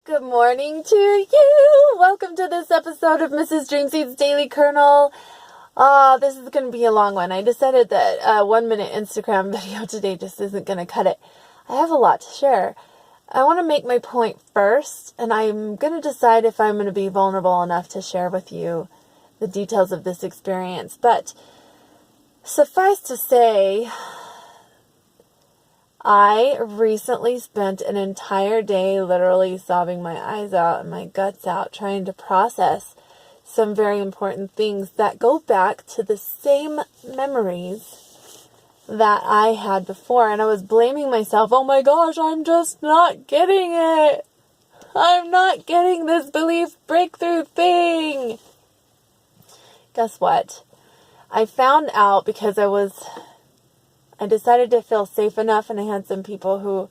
Good morning to you. Welcome to this episode of Mrs. Dreamseed's Daily Kernel. This is going to be a long one. I decided that a 1-minute Instagram video today just isn't going to cut it. I have a lot to share. I want to make my point first, and I'm going to decide if I'm going to be vulnerable enough to share with you the details of this experience. But suffice to say, I recently spent an entire day literally sobbing my eyes out and my guts out trying to process some very important things that go back to the same memories that I had before. And I was blaming myself. Oh my gosh, I'm just not getting it. I'm not getting this belief breakthrough thing. Guess what? I found out because I decided to feel safe enough, and I had some people who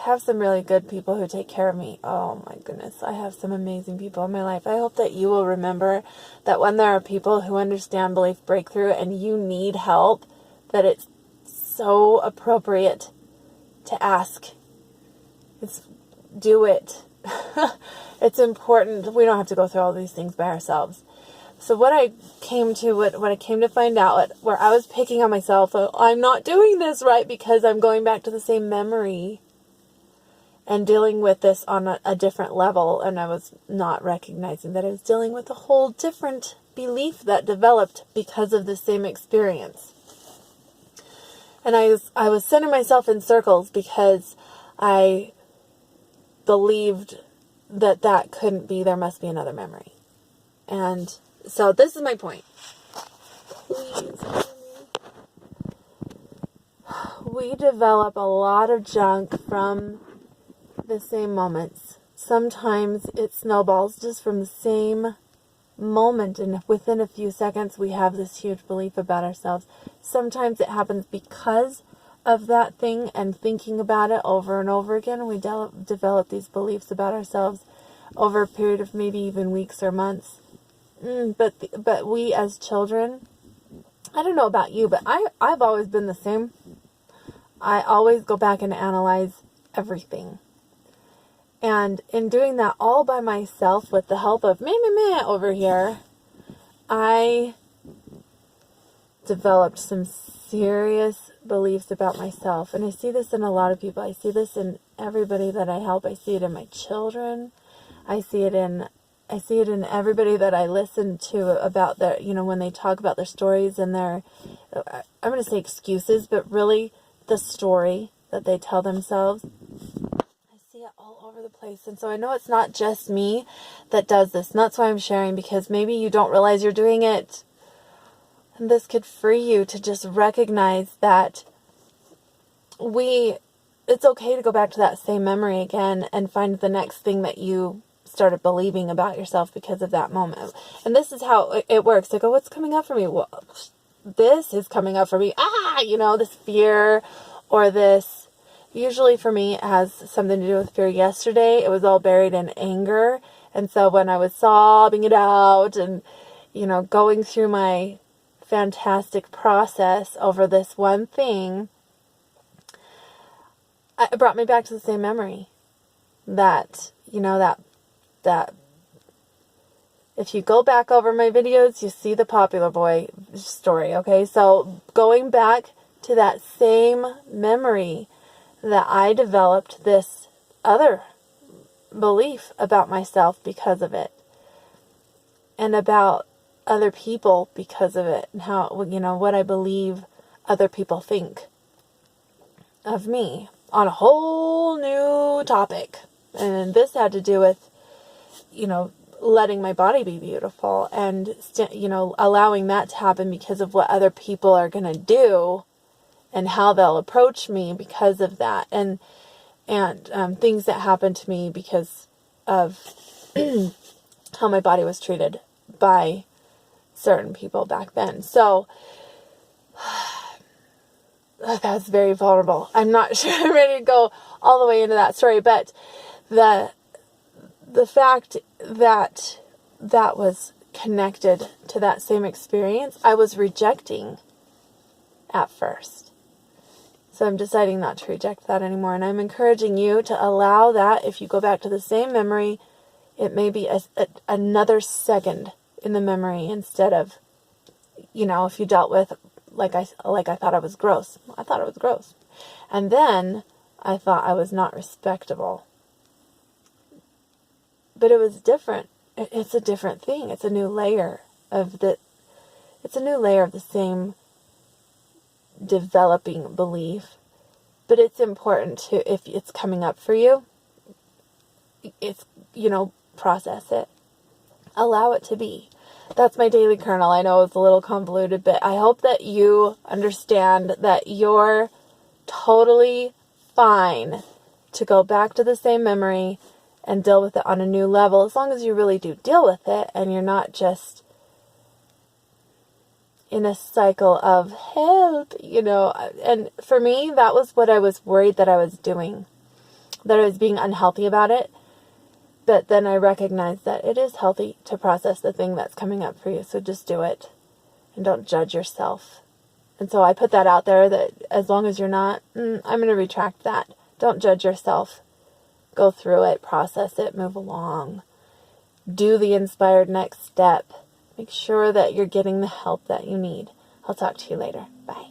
have some really good people who take care of me. Oh my goodness, I have some amazing people in my life. I hope that you will remember that when there are people who understand belief breakthrough and you need help, that it's so appropriate to ask. Do it. It's important. We don't have to go through all these things by ourselves. So what I came to find out, where I was picking on myself, I'm not doing this right because I'm going back to the same memory and dealing with this on a different level, and I was not recognizing that I was dealing with a whole different belief that developed because of the same experience. And I was sending myself in circles because I believed that couldn't be, there must be another memory. And so this is my point. Please. We develop a lot of junk from the same moments. Sometimes it snowballs just from the same moment, and within a few seconds we have this huge belief about ourselves. Sometimes it happens because of that thing and thinking about it over and over again. We develop these beliefs about ourselves over a period of maybe even weeks or months. But we as children, I don't know about you, but I've always been the same. I always go back and analyze everything. And in doing that all by myself with the help of me over here, I developed some serious beliefs about myself. And I see this in a lot of people. I see this in everybody that I help. I see it in my children. I see it in everybody that I listen to about their, when they talk about their stories and their, I'm going to say excuses, but really the story that they tell themselves. I see it all over the place. And so I know it's not just me that does this. And that's why I'm sharing, because maybe you don't realize you're doing it. And this could free you to just recognize that it's okay to go back to that same memory again and find the next thing that you started believing about yourself because of that moment. And this is how it works. I go, what's coming up for me? Well, this is coming up for me. This fear or this. Usually for me, it has something to do with fear. Yesterday, it was all buried in anger. And so when I was sobbing it out and, going through my fantastic process over this one thing, it brought me back to the same memory. That if you go back over my videos, you see the Popular Boy story, okay? So going back to that same memory that I developed this other belief about myself because of it, and about other people because of it, and how, what I believe other people think of me on a whole new topic. And this had to do with, letting my body be beautiful and, allowing that to happen because of what other people are going to do and how they'll approach me because of that. And things that happened to me because of how my body was treated by certain people back then. So that's very vulnerable. I'm not sure I'm ready to go all the way into that story, but the fact that was connected to that same experience, I was rejecting at first. So I'm deciding not to reject that anymore. And I'm encouraging you to allow that. If you go back to the same memory, it may be another second in the memory instead of, if you dealt with, like I thought I was gross. I thought I was gross. And then I thought I was not respectable. But it was different. It's a different thing. It's a new layer of the same developing belief. But it's important to, if it's coming up for you, it's, process it. Allow it to be. That's my daily kernel. I know it's a little convoluted, but I hope that you understand that you're totally fine to go back to the same memory and deal with it on a new level, as long as you really do deal with it and you're not just in a cycle of help, And for me, that was what I was worried that I was doing, that I was being unhealthy about it. But then I recognized that it is healthy to process the thing that's coming up for you. So just do it and don't judge yourself. And so I put that out there, that as long as you're not, I'm going to retract that. Don't judge yourself. Go through it, process it, move along. Do the inspired next step. Make sure that you're getting the help that you need. I'll talk to you later. Bye.